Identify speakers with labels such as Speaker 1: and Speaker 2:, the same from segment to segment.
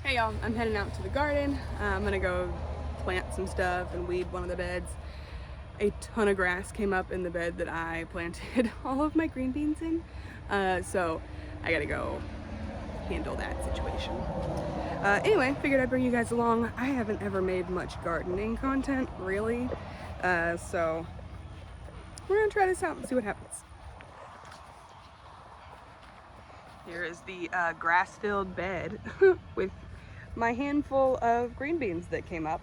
Speaker 1: Hey y'all, I'm heading out to the garden. I'm gonna go plant some stuff and weed one of the beds. A ton of grass came up in the bed that I planted all of my green beans in. So I gotta go handle that situation. Anyway, figured I'd bring you guys along. I haven't ever made much gardening content, really. So we're gonna try this out and see what happens. Here is the grass-filled bed with my handful of green beans that came up.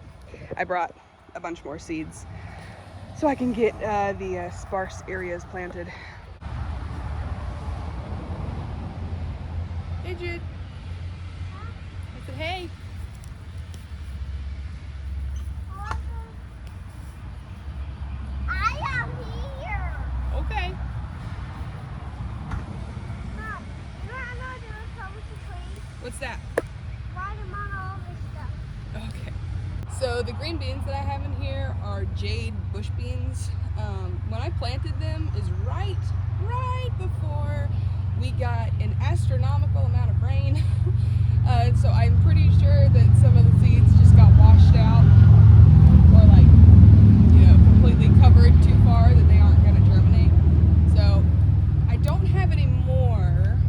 Speaker 1: I brought a bunch more seeds so I can get the sparse areas planted. Hey Jude. I said hey.
Speaker 2: I am here.
Speaker 1: Okay.
Speaker 2: Mom, you know what I'm gonna do with Thomas's tree?
Speaker 1: What's that?
Speaker 2: Write them on all this stuff.
Speaker 1: Okay. So the green beans that I have in here are jade bush beans. When I planted them is right before we got an astronomical amount of rain. So I'm pretty sure that some of the seeds just got washed out or completely covered too far that they aren't going to germinate. So I don't have any more,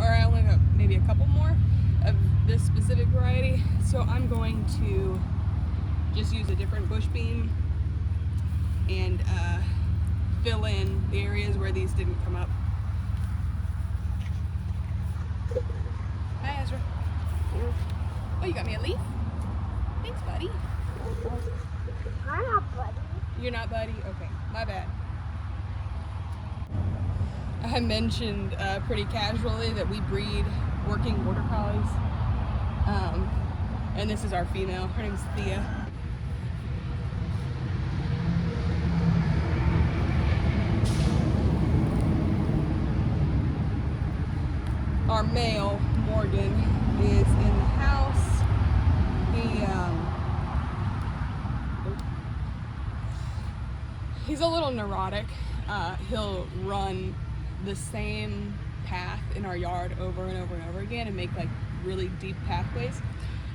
Speaker 1: or I only have maybe a couple more of this specific variety. So I'm going to just use a different bush bean and fill in the areas where these didn't come up. Hi, Ezra. Oh, you got me a leaf? Thanks, buddy.
Speaker 2: I'm not buddy.
Speaker 1: You're not buddy? Okay, my bad. I mentioned pretty casually that we breed working border collies. And this is our female. Her name's Thea. Our male, Morgan, is in the house. He's a little neurotic. He'll run the same path in our yard over and over and over again and make like really deep pathways,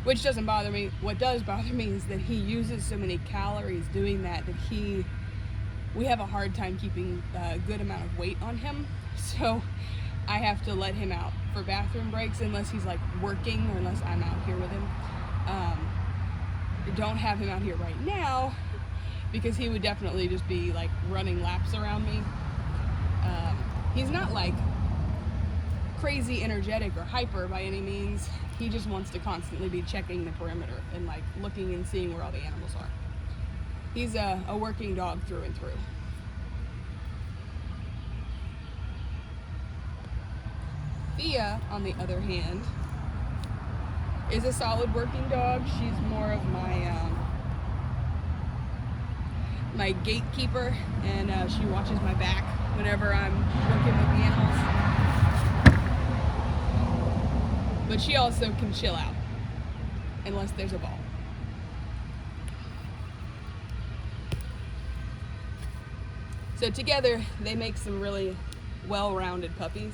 Speaker 1: which doesn't bother me. What does bother me is that he uses so many calories doing that we have a hard time keeping a good amount of weight on him. So I have to let him out for bathroom breaks unless he's like working or unless I'm out here with him. I don't have him out here right now because he would definitely just be like running laps around me. He's not like crazy energetic or hyper by any means. He just wants to constantly be checking the perimeter and like looking and seeing where all the animals are. He's a working dog through and through. Thea, on the other hand, is a solid working dog. She's more of my gatekeeper, and she watches my back whenever I'm working with the animals. But she also can chill out, unless there's a ball. So together, they make some really well-rounded puppies.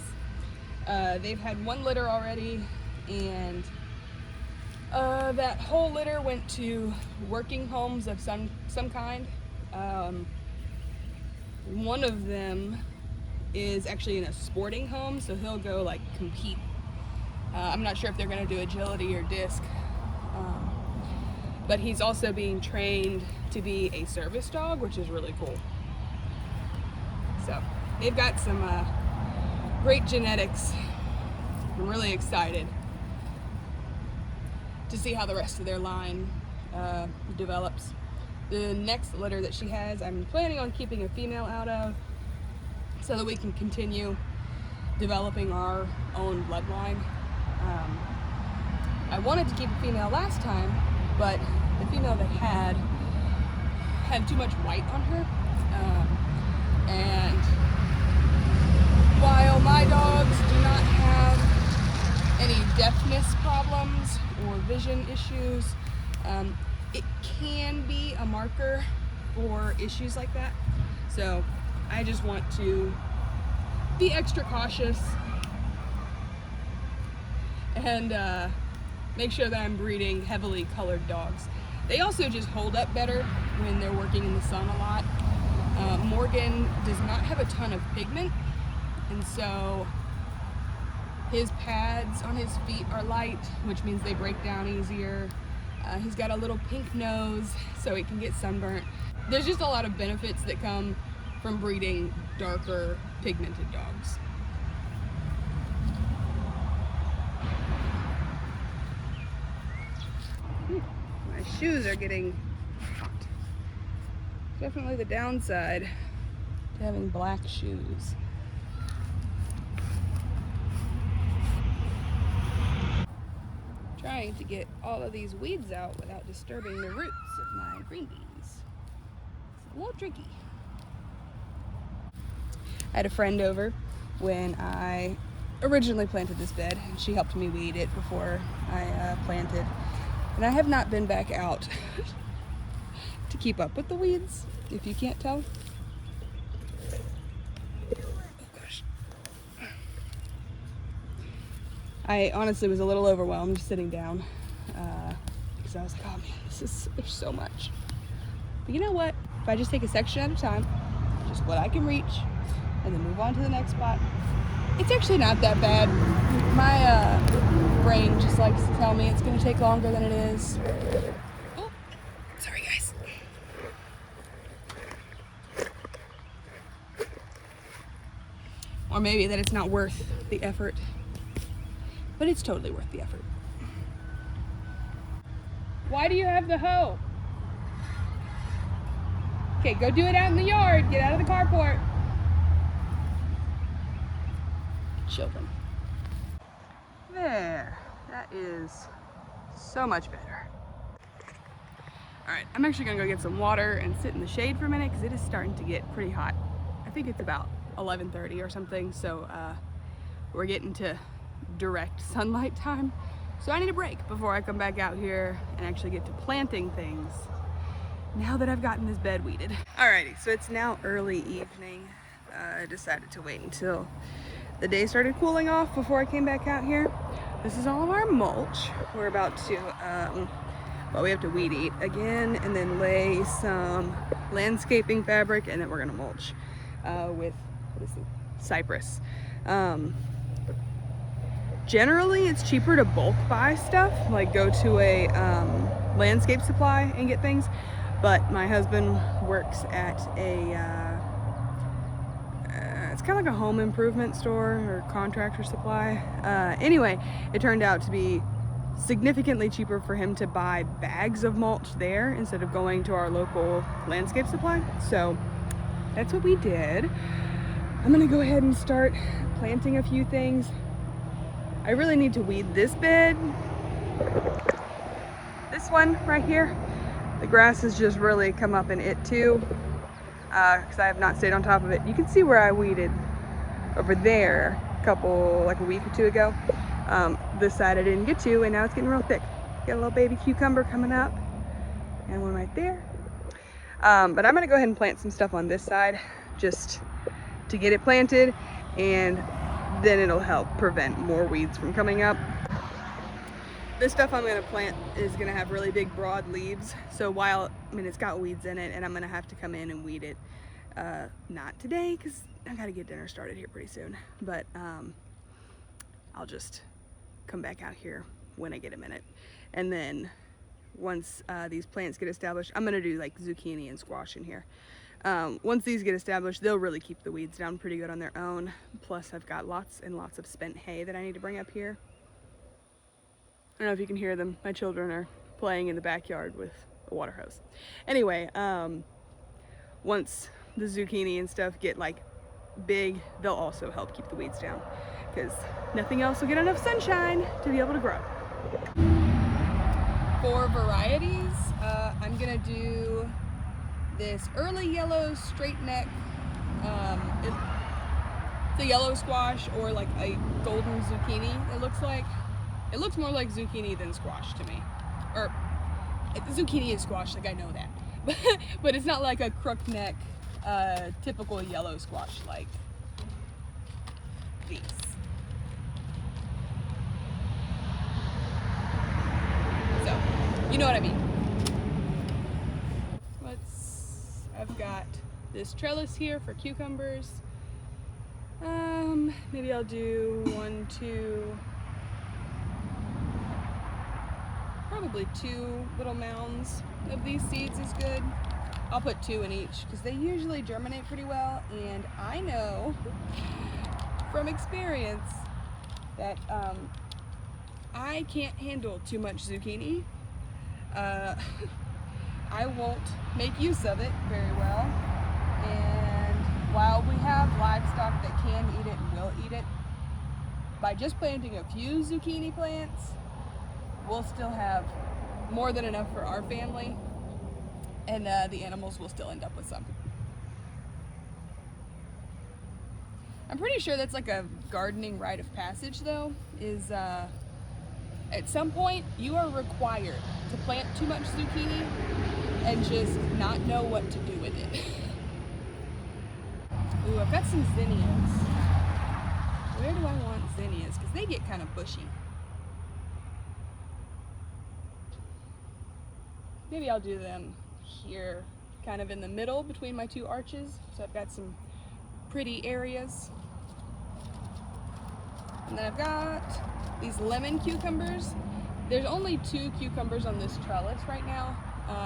Speaker 1: They've had one litter already, and that whole litter went to working homes of some kind. One of them is actually in a sporting home, so he'll go like compete. I'm not sure if they're going to do agility or disc, but he's also being trained to be a service dog, which is really cool. So they've got some great genetics. I'm really excited to see how the rest of their line develops. The next litter that she has, I'm planning on keeping a female out of so that we can continue developing our own bloodline. I wanted to keep a female last time, but the female they had too much white on her. And while my dogs do not have any deafness problems or vision issues, it can be a marker for issues like that. So I just want to be extra cautious and make sure that I'm breeding heavily colored dogs. They also just hold up better when they're working in the sun a lot. Morgan does not have a ton of pigment, and so his pads on his feet are light, which means they break down easier. He's got a little pink nose, so he can get sunburnt. There's just a lot of benefits that come from breeding darker pigmented dogs. My shoes are getting hot. Definitely the downside to having black shoes. Trying to get all of these weeds out without disturbing the roots of my green beans. It's a little tricky. I had a friend over when I originally planted this bed, and she helped me weed it before I planted. And I have not been back out to keep up with the weeds, if you can't tell. Oh gosh. I honestly was a little overwhelmed just sitting down because I was like, oh man, there's so much. But you know what? If I just take a section at a time, just what I can reach, and then move on to the next spot, it's actually not that bad. My brain just likes to tell me it's going to take longer than it is. Oh, sorry guys. Or maybe that it's not worth the effort. But it's totally worth the effort. Why do you have the hoe? Okay, go do it out in the yard. Get out of the carport. Children. There. That is so much better. All right, I'm actually gonna go get some water and sit in the shade for a minute because it is starting to get pretty hot. I think it's about 11:30 or something, so we're getting to direct sunlight time. So I need a break before I come back out here and actually get to planting things now that I've gotten this bed weeded. Alrighty, so it's now early evening. I decided to wait until the day started cooling off before I came back out here. This is all of our mulch. We're about to, well, we have to weed eat again and then lay some landscaping fabric, and then we're gonna mulch with, what is it, cypress. Generally, it's cheaper to bulk buy stuff, like go to a landscape supply and get things. But my husband works at a, it's kind of like a home improvement store or contractor supply. Anyway, it turned out to be significantly cheaper for him to buy bags of mulch there instead of going to our local landscape supply. So that's what we did. I'm gonna go ahead and start planting a few things. I really need to weed this bed. This one right here. The grass has just really come up in it too, because I have not stayed on top of it. You can see where I weeded over there like a week or two ago. This side I didn't get to, and now it's getting real thick. Got a little baby cucumber coming up, and one right there. But I'm gonna go ahead and plant some stuff on this side, just to get it planted, and then it'll help prevent more weeds from coming up. This stuff I'm gonna plant is gonna have really big broad leaves. So while, I mean, it's got weeds in it and I'm gonna have to come in and weed it. Not today, cause I gotta get dinner started here pretty soon. But I'll just come back out here when I get a minute. And then once these plants get established, I'm gonna do like zucchini and squash in here. Once these get established, they'll really keep the weeds down pretty good on their own. Plus I've got lots and lots of spent hay that I need to bring up here. I don't know if you can hear them. My children are playing in the backyard with a water hose. Anyway, once the zucchini and stuff get like big, they'll also help keep the weeds down because nothing else will get enough sunshine to be able to grow. For varieties, I'm gonna do this early yellow straight neck. It's a yellow squash or like a golden zucchini, it looks like. It looks more like zucchini than squash to me. Or, zucchini is squash, like I know that. But it's not like a crook neck, typical yellow squash like these. You know what I mean. I've got this trellis here for cucumbers. Maybe I'll do 1, 2, probably 2 little mounds of these seeds is good. I'll put 2 in each because they usually germinate pretty well, and I know from experience that I can't handle too much zucchini. I won't make use of it very well, and while we have livestock that can eat it and will eat it, by just planting a few zucchini plants, we'll still have more than enough for our family, and the animals will still end up with some. I'm pretty sure that's like a gardening rite of passage though, is at some point you are required to plant too much zucchini and just not know what to do with it. Ooh, I've got some zinnias. Where do I want zinnias? Because they get kind of bushy. Maybe I'll do them here, kind of in the middle between my 2 arches. So I've got some pretty areas. And then I've got these lemon cucumbers. There's only 2 cucumbers on this trellis right now,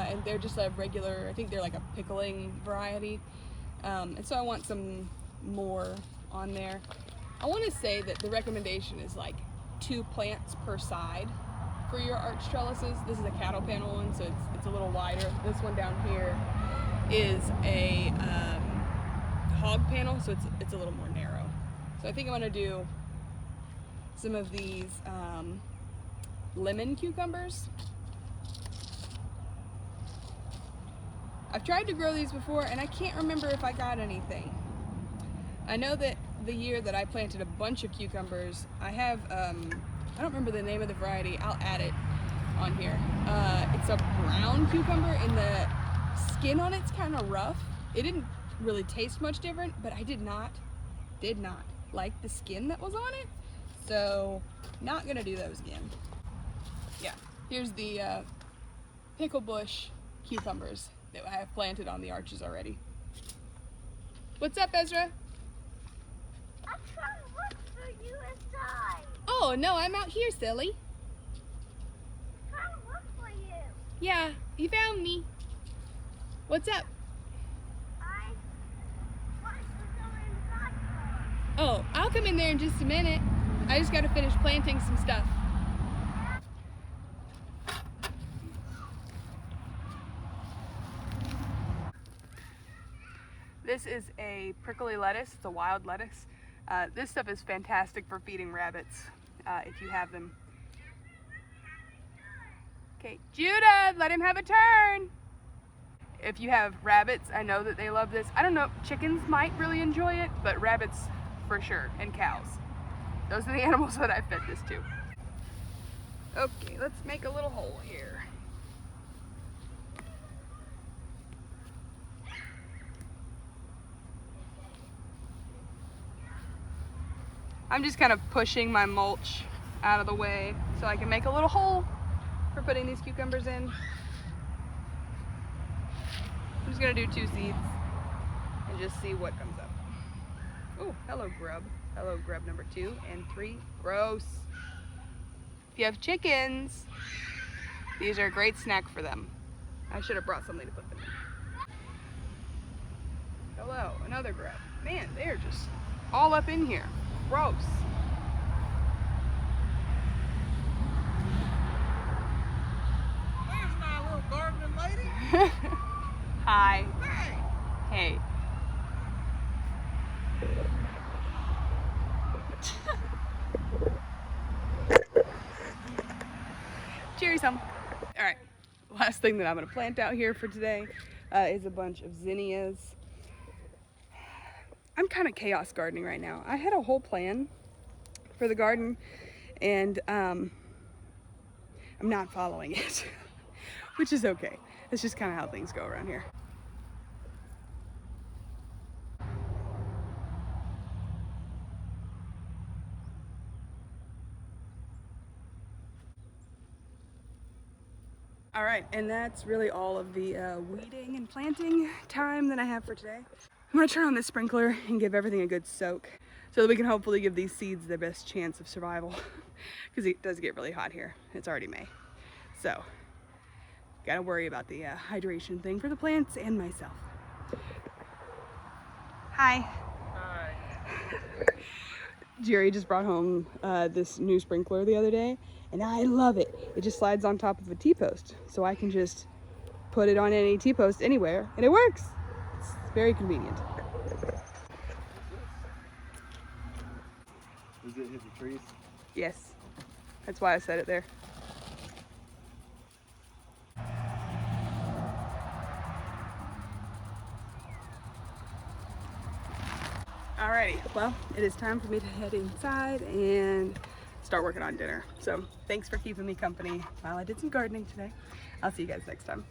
Speaker 1: and they're just a regular, I think they're like a pickling variety. And so I want some more on there. I want to say that the recommendation is like 2 plants per side for your arch trellises. This is a cattle panel one, so it's a little wider. This one down here is a hog panel, so it's a little more narrow. So I think I'm gonna do some of these lemon cucumbers. I've tried to grow these before and I can't remember if I got anything. I know that the year that I planted a bunch of cucumbers, I have, I don't remember the name of the variety, I'll add it on here. It's a brown cucumber and the skin on it's kind of rough. It didn't really taste much different, but I did not like the skin that was on it. So, not gonna do those again. Yeah, here's the pickle bush cucumbers that I have planted on the arches already. What's up, Ezra?
Speaker 2: I'm trying to look for you inside.
Speaker 1: Oh, no, I'm out here, silly.
Speaker 2: I'm trying to look for you.
Speaker 1: Yeah, you found me. What's up?
Speaker 2: I want to go inside first.
Speaker 1: Oh, I'll come in there in just a minute. I just gotta finish planting some stuff. This is a prickly lettuce. It's a wild lettuce. This stuff is fantastic for feeding rabbits if you have them. Okay, Judah, let him have a turn. If you have rabbits, I know that they love this. I don't know, chickens might really enjoy it, but rabbits for sure, and cows. Those are the animals that I fed this to. Okay, let's make a little hole here. I'm just kind of pushing my mulch out of the way so I can make a little hole for putting these cucumbers in. I'm just gonna do 2 seeds and just see what comes up. Oh, hello grub. Hello grub number 2 and 3. Gross. If you have chickens, these are a great snack for them. I should have brought something to put them in. Hello, another grub. Man, they're just all up in here. Gross.
Speaker 3: There's my little gardening lady.
Speaker 1: Hi.
Speaker 3: Hey.
Speaker 1: Hey. Cherry some. All right. Last thing that I'm going to plant out here for today is a bunch of zinnias. I'm kind of chaos gardening right now. I had a whole plan for the garden and I'm not following it, which is okay. It's just kind of how things go around here. All right, and that's really all of the weeding and planting time that I have for today. I'm gonna turn on this sprinkler and give everything a good soak so that we can hopefully give these seeds their best chance of survival because it does get really hot here. It's already May. So, gotta worry about the hydration thing for the plants and myself. Hi.
Speaker 3: Hi.
Speaker 1: Jerry just brought home this new sprinkler the other day, and I love it. It just slides on top of a T-post, so I can just put it on any T-post anywhere, and it works. It's very convenient.
Speaker 4: Does it hit the trees?
Speaker 1: Yes, that's why I set it there. Alrighty, well, it is time for me to head inside and start working on dinner. So thanks for keeping me company while I did some gardening today. I'll see you guys next time.